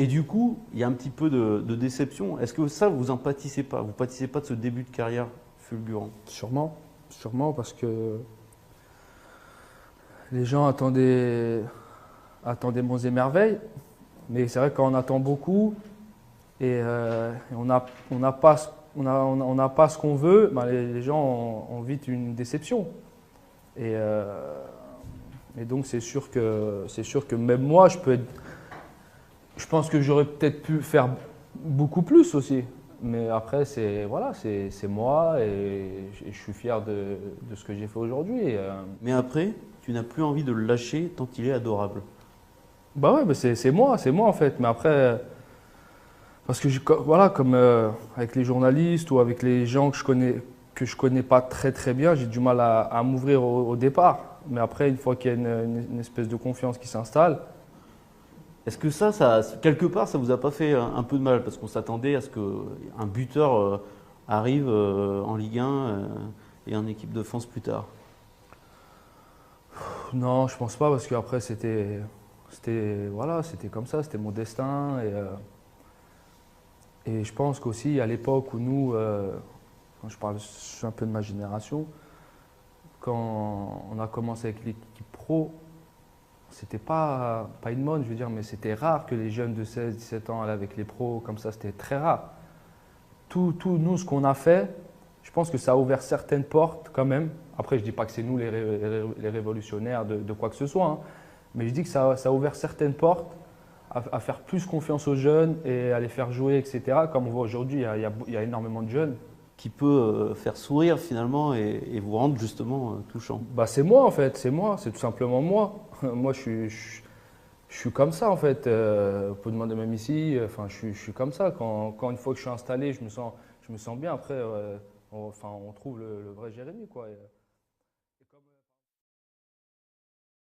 Et du coup, il y a un petit peu de déception. Est-ce que ça, vous en pâtissez pas? Vous pâtissez pas de ce début de carrière fulgurant? Sûrement, sûrement parce que les gens attendaient monts et merveilles. Mais c'est vrai qu'on attend beaucoup et on n'a pas, on n'a pas ce qu'on veut, ben les gens ont vite une déception. Et, et donc c'est sûr que même moi, je pense que j'aurais peut-être pu faire beaucoup plus aussi. Mais après, c'est voilà, c'est moi et je suis fier de ce que j'ai fait aujourd'hui. Mais après, tu n'as plus envie de le lâcher tant il est adorable. Bah ouais, bah c'est moi en fait. Mais après, parce que voilà, comme avec les journalistes ou avec les gens que je connais pas très très bien, j'ai du mal à m'ouvrir au départ. Mais après, une fois qu'il y a une espèce de confiance qui s'installe, Est-ce que quelque part, ça vous a pas fait un peu de mal? Parce qu'on s'attendait à ce qu'un buteur arrive en Ligue 1 et en équipe de France plus tard. non, je pense pas parce qu'après voilà, c'était comme ça, c'était mon destin et je pense qu'aussi à l'époque où nous, quand je suis un peu de ma génération, quand on a commencé avec l'équipe pro, c'était pas une mode, je veux dire, mais c'était rare que les jeunes de 16, 17 ans allaient avec les pros comme ça, c'était très rare. Tout nous, ce qu'on a fait, je pense que ça a ouvert certaines portes quand même. Après, je dis pas que c'est nous les révolutionnaires de quoi que ce soit, hein, mais je dis que ça a ouvert certaines portes à faire plus confiance aux jeunes et à les faire jouer, etc. Comme on voit aujourd'hui, il y a énormément de jeunes. Qui peut faire sourire finalement et vous rendre justement touchant. Bah, c'est moi en fait, c'est tout simplement moi. Moi, je suis comme ça en fait. Vous pouvez demander même ici, enfin, je suis comme ça. Quand une fois que je suis installé, je me sens bien. Après, on trouve le vrai Jérémy, quoi.